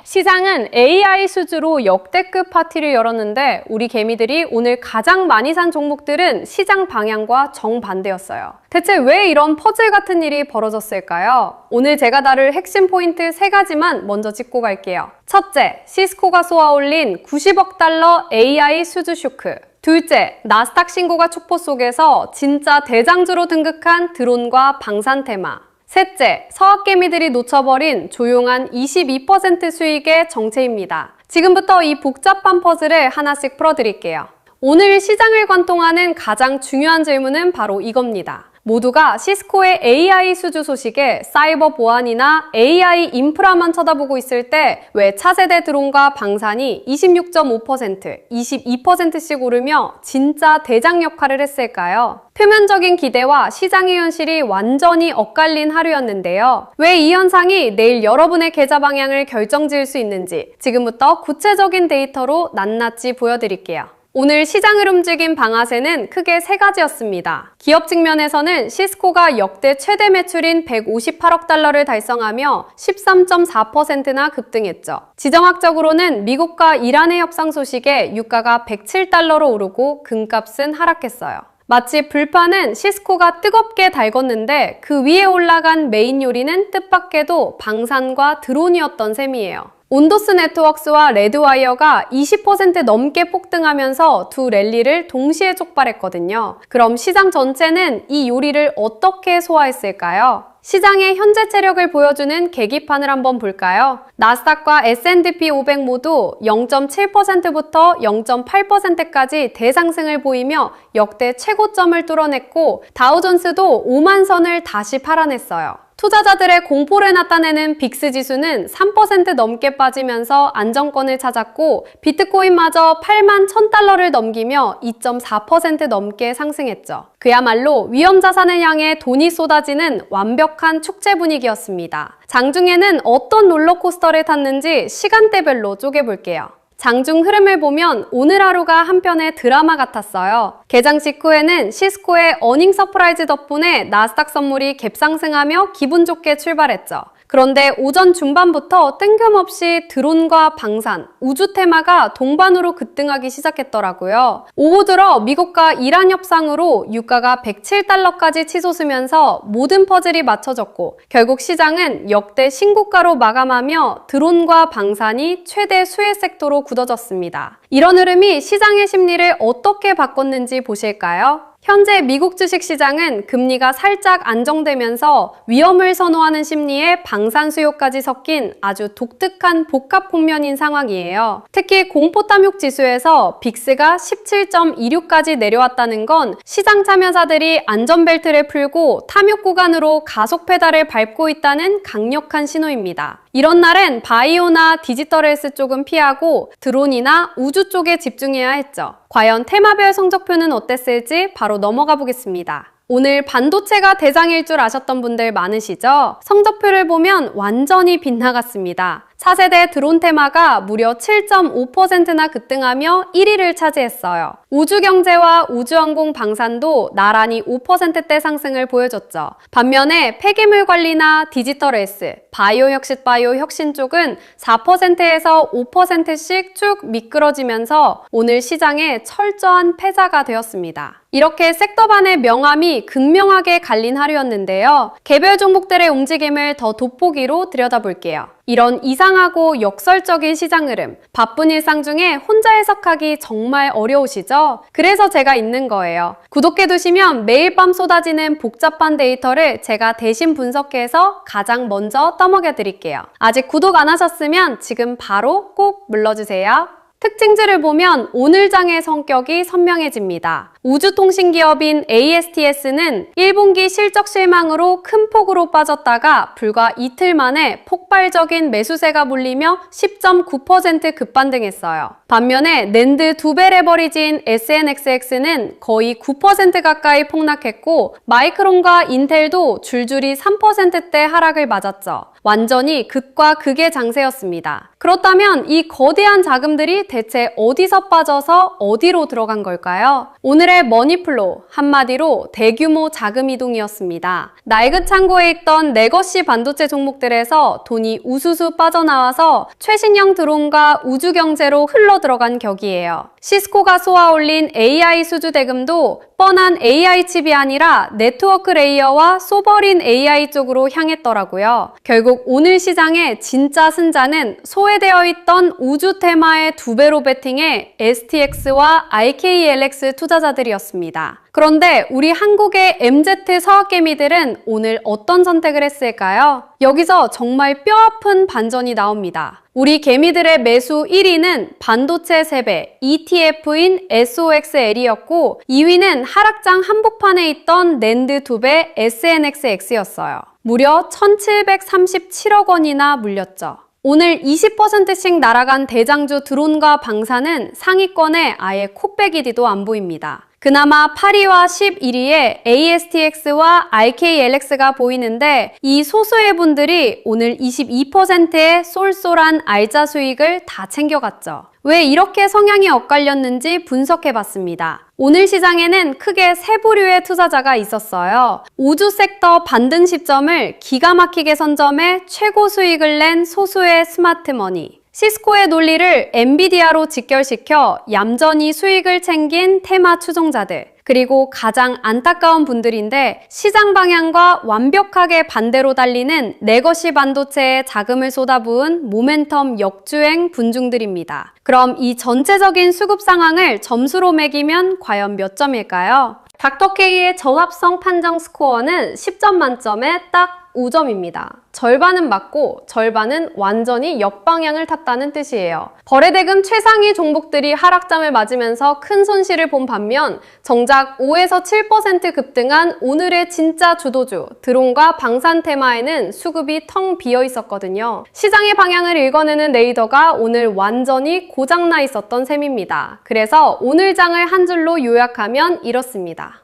시장은 AI 수주로 역대급 파티를 열었는데 우리 개미들이 오늘 가장 많이 산 종목들은 시장 방향과 정반대였어요. 대체 왜 이런 퍼즐 같은 일이 벌어졌을까요? 오늘 제가 다룰 핵심 포인트 3가지만 먼저 짚고 갈게요. 첫째, 시스코가 쏘아올린 90억 달러 AI 수주 쇼크. 둘째, 나스닥 신고가 촉포 속에서 진짜 대장주로 등극한 드론과 방산 테마. 셋째, 서학개미들이 놓쳐버린 조용한 22% 수익의 정체입니다. 지금부터 이 복잡한 퍼즐을 하나씩 풀어드릴게요. 오늘 시장을 관통하는 가장 중요한 질문은 바로 이겁니다. 모두가 시스코의 AI 수주 소식에 사이버 보안이나 AI 인프라만 쳐다보고 있을 때 왜 차세대 드론과 방산이 26.5%, 22%씩 오르며 진짜 대장 역할을 했을까요? 표면적인 기대와 시장의 현실이 완전히 엇갈린 하루였는데요. 왜 이 현상이 내일 여러분의 계좌 방향을 결정지을 수 있는지 지금부터 구체적인 데이터로 낱낱이 보여드릴게요. 오늘 시장을 움직인 방아쇠는 크게 3가지였습니다. 기업 측면에서는 시스코가 역대 최대 매출인 158억 달러를 달성하며 13.4%나 급등했죠. 지정학적으로는 미국과 이란의 협상 소식에 유가가 107달러로 오르고 금값은 하락했어요. 마치 불판은 시스코가 뜨겁게 달궜는데 그 위에 올라간 메인 요리는 뜻밖에도 방산과 드론이었던 셈이에요. 온도스 네트워크스와 레드와이어가 20% 넘게 폭등하면서 두 랠리를 동시에 촉발했거든요. 그럼 시장 전체는 이 요리를 어떻게 소화했을까요? 시장의 현재 체력을 보여주는 계기판을 한번 볼까요? 나스닥과 S&P 500 모두 0.7%부터 0.8%까지 대상승을 보이며 역대 최고점을 뚫어냈고 다우존스도 5만 선을 다시 팔아냈어요. 투자자들의 공포를 나타내는 빅스 지수는 3% 넘게 빠지면서 안정권을 찾았고 비트코인마저 8만 1000달러를 넘기며 2.4% 넘게 상승했죠. 그야말로 위험 자산을 향해 돈이 쏟아지는 완벽한 축제 분위기였습니다. 장중에는 어떤 롤러코스터를 탔는지 시간대별로 쪼개볼게요. 장중 흐름을 보면 오늘 하루가 한편의 드라마 같았어요. 개장 직후에는 시스코의 어닝 서프라이즈 덕분에 나스닥 선물이 갭상승하며 기분 좋게 출발했죠. 그런데 오전 중반부터 뜬금없이 드론과 방산, 우주 테마가 동반으로 급등하기 시작했더라고요. 오후 들어 미국과 이란 협상으로 유가가 107달러까지 치솟으면서 모든 퍼즐이 맞춰졌고 결국 시장은 역대 신고가로 마감하며 드론과 방산이 최대 수혜 섹터로 굳어졌습니다. 이런 흐름이 시장의 심리를 어떻게 바꿨는지 보실까요? 현재 미국 주식시장은 금리가 살짝 안정되면서 위험을 선호하는 심리에 방산 수요까지 섞인 아주 독특한 복합 국면인 상황이에요. 특히 공포탐욕 지수에서 빅스가 17.26까지 내려왔다는 건 시장 참여자들이 안전벨트를 풀고 탐욕 구간으로 가속 페달을 밟고 있다는 강력한 신호입니다. 이런 날엔 바이오나 디지털 헬스 쪽은 피하고 드론이나 우주 쪽에 집중해야 했죠. 과연 테마별 성적표는 어땠을지 바로 넘어가 보겠습니다. 오늘 반도체가 대장일 줄 아셨던 분들 많으시죠? 성적표를 보면 완전히 빗나갔습니다. 차세대 드론 테마가 무려 7.5%나 급등하며 1위를 차지했어요. 우주경제와 우주항공 방산도 나란히 5%대 상승을 보여줬죠. 반면에 폐기물 관리나 디지털 헬스, 바이오 혁신 쪽은 4%에서 5%씩 쭉 미끄러지면서 오늘 시장의 철저한 패자가 되었습니다. 이렇게 섹터반의 명암이 극명하게 갈린 하루였는데요. 개별 종목들의 움직임을 더 돋보기로 들여다볼게요. 이런 이상하고 역설적인 시장 흐름, 바쁜 일상 중에 혼자 해석하기 정말 어려우시죠? 그래서 제가 있는 거예요. 구독해두시면 매일 밤 쏟아지는 복잡한 데이터를 제가 대신 분석해서 가장 먼저 떠먹여 드릴게요. 아직 구독 안 하셨으면 지금 바로 꼭 눌러주세요. 특징들을 보면 오늘 장의 성격이 선명해집니다. 우주통신기업인 ASTS는 1분기 실적 실망으로 큰 폭으로 빠졌다가 불과 이틀 만에 폭발적인 매수세가 몰리며 10.9% 급반등했어요. 반면에 낸드 2배 레버리지인 SNXX는 거의 9% 가까이 폭락했고 마이크론과 인텔도 줄줄이 3%대 하락을 맞았죠. 완전히 극과 극의 장세였습니다. 그렇다면 이 거대한 자금들이 대체 어디서 빠져서 어디로 들어간 걸까요? 오늘의 머니플로우, 한마디로 대규모 자금 이동이었습니다. 낡은 창고에 있던 레거시 반도체 종목들에서 돈이 우수수 빠져나와서 최신형 드론과 우주 경제로 흘러 들어간 격이에요. 시스코가 쏘아올린 AI 수주 대금도 뻔한 AI 칩이 아니라 네트워크 레이어와 소버린 AI 쪽으로 향했더라고요. 결국 오늘 시장의 진짜 승자는 소외되어 있던 우주 테마의 2배로 베팅해 STX와 IKLX 투자자들이었습니다. 그런데 우리 한국의 MZ 서학개미들은 오늘 어떤 선택을 했을까요? 여기서 정말 뼈아픈 반전이 나옵니다. 우리 개미들의 매수 1위는 반도체 3배 ETF인 SOXL이었고 2위는 하락장 한복판에 있던 낸드 2배 SNXX였어요. 무려 1,737억 원이나 물렸죠. 오늘 20%씩 날아간 대장주 드론과 방사는 상위권에 아예 코빼기디도 안 보입니다. 그나마 8위와 11위에 ASTX와 IKLX가 보이는데 이 소수의 분들이 오늘 22%의 쏠쏠한 알짜 수익을 다 챙겨갔죠. 왜 이렇게 성향이 엇갈렸는지 분석해봤습니다. 오늘 시장에는 크게 세 부류의 투자자가 있었어요. 우주 섹터 반등 시점을 기가 막히게 선점해 최고 수익을 낸 소수의 스마트머니. 시스코의 논리를 엔비디아로 직결시켜 얌전히 수익을 챙긴 테마 추종자들. 그리고 가장 안타까운 분들인데 시장 방향과 완벽하게 반대로 달리는 레거시 반도체에 자금을 쏟아부은 모멘텀 역주행 분중들입니다. 그럼 이 전체적인 수급 상황을 점수로 매기면 과연 몇 점일까요? 닥터케이의 전합성 판정 스코어는 10점 만점에 딱 5점입니다. 절반은 맞고 절반은 완전히 역방향을 탔다는 뜻이에요. 거래대금 최상위 종목들이 하락장을 맞으면서 큰 손실을 본 반면 정작 5에서 7% 급등한 오늘의 진짜 주도주 드론과 방산 테마에는 수급이 텅 비어 있었거든요. 시장의 방향을 읽어내는 레이더가 오늘 완전히 고장나 있었던 셈입니다. 그래서 오늘 장을 한 줄로 요약하면 이렇습니다.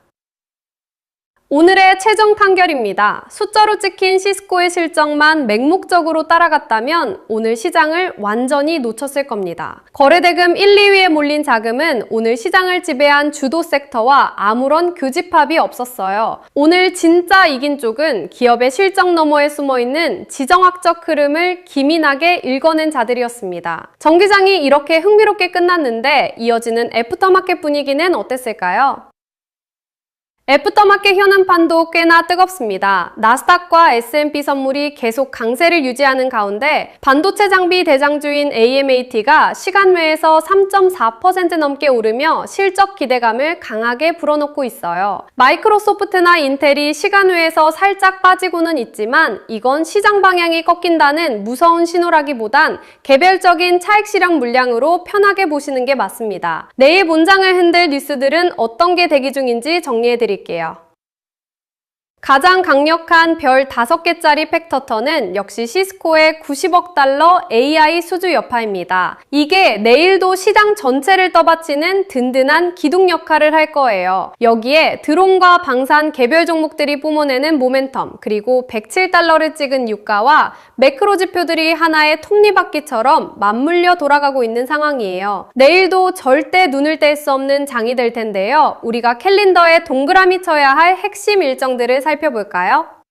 오늘의 최종 판결입니다. 숫자로 찍힌 시스코의 실적만 맹목적으로 따라갔다면 오늘 시장을 완전히 놓쳤을 겁니다. 거래대금 1, 2위에 몰린 자금은 오늘 시장을 지배한 주도 섹터와 아무런 교집합이 없었어요. 오늘 진짜 이긴 쪽은 기업의 실적 너머에 숨어있는 지정학적 흐름을 기민하게 읽어낸 자들이었습니다. 정기장이 이렇게 흥미롭게 끝났는데 이어지는 애프터마켓 분위기는 어땠을까요? 애프터마켓 현황판도 꽤나 뜨겁습니다. 나스닥과 S&P 선물이 계속 강세를 유지하는 가운데 반도체 장비 대장주인 AMAT가 시간 외에서 3.4% 넘게 오르며 실적 기대감을 강하게 불어넣고 있어요. 마이크로소프트나 인텔이 시간 외에서 살짝 빠지고는 있지만 이건 시장 방향이 꺾인다는 무서운 신호라기보단 개별적인 차익 실현 물량으로 편하게 보시는 게 맞습니다. 내일 본장을 흔들 뉴스들은 어떤 게 대기 중인지 정리해드릴게요. 가장 강력한 별 5개짜리 팩터턴은 역시 시스코의 90억 달러 AI 수주 여파입니다. 이게 내일도 시장 전체를 떠받치는 든든한 기둥 역할을 할 거예요. 여기에 드론과 방산 개별 종목들이 뿜어내는 모멘텀, 그리고 107달러를 찍은 유가와 매크로 지표들이 하나의 톱니바퀴처럼 맞물려 돌아가고 있는 상황이에요. 내일도 절대 눈을 뗄 수 없는 장이 될 텐데요. 우리가 캘린더에 동그라미 쳐야 할 핵심 일정들을 살펴볼까요?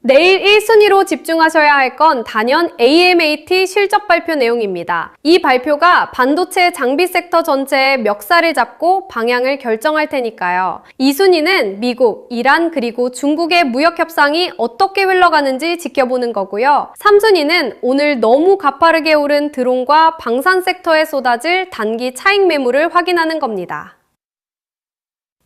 내일 1순위로 집중하셔야 할 건 단연 AMAT 실적 발표 내용입니다. 이 발표가 반도체 장비 섹터 전체의 멱살을 잡고 방향을 결정할 테니까요. 2순위는 미국, 이란 그리고 중국의 무역 협상이 어떻게 흘러가는지 지켜보는 거고요. 3순위는 오늘 너무 가파르게 오른 드론과 방산 섹터에 쏟아질 단기 차익 매물을 확인하는 겁니다.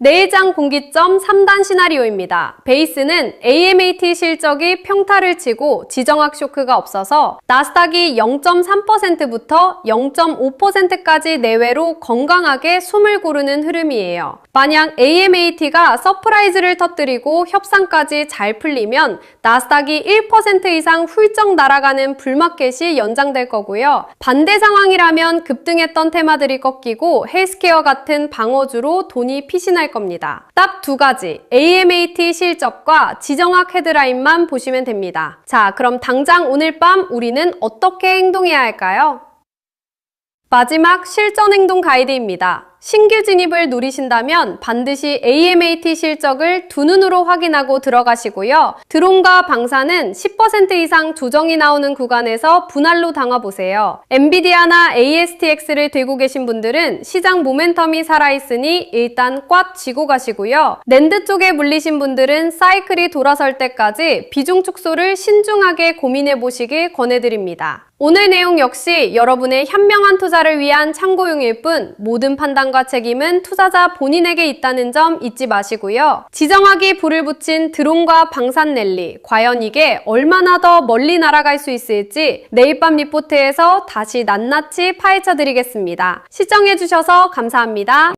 내일장 공기점 3단 시나리오입니다. 베이스는 AMAT 실적이 평타를 치고 지정학 쇼크가 없어서 나스닥이 0.3%부터 0.5%까지 내외로 건강하게 숨을 고르는 흐름이에요. 만약 AMAT가 서프라이즈를 터뜨리고 협상까지 잘 풀리면 나스닥이 1% 이상 훌쩍 날아가는 불마켓이 연장될 거고요. 반대 상황이라면 급등했던 테마들이 꺾이고 헬스케어 같은 방어주로 돈이 피신할 확인할 겁니다. 딱 두 가지, AMAT 실적과 지정학 헤드라인만 보시면 됩니다. 자, 그럼 당장 오늘 밤 우리는 어떻게 행동해야 할까요? 마지막 실전 행동 가이드입니다. 신규 진입을 노리신다면 반드시 AMAT 실적을 두 눈으로 확인하고 들어가시고요. 드론과 방사는 10% 이상 조정이 나오는 구간에서 분할로 담아보세요. 엔비디아나 ASTX를 들고 계신 분들은 시장 모멘텀이 살아있으니 일단 꽉 쥐고 가시고요. 낸드 쪽에 물리신 분들은 사이클이 돌아설 때까지 비중 축소를 신중하게 고민해 보시길 권해드립니다. 오늘 내용 역시 여러분의 현명한 투자를 위한 참고용일 뿐 모든 판단과 책임은 투자자 본인에게 있다는 점 잊지 마시고요. 지정학이 불을 붙인 드론과 방산 랠리, 과연 이게 얼마나 더 멀리 날아갈 수 있을지 내일 밤 리포트에서 다시 낱낱이 파헤쳐 드리겠습니다. 시청해주셔서 감사합니다.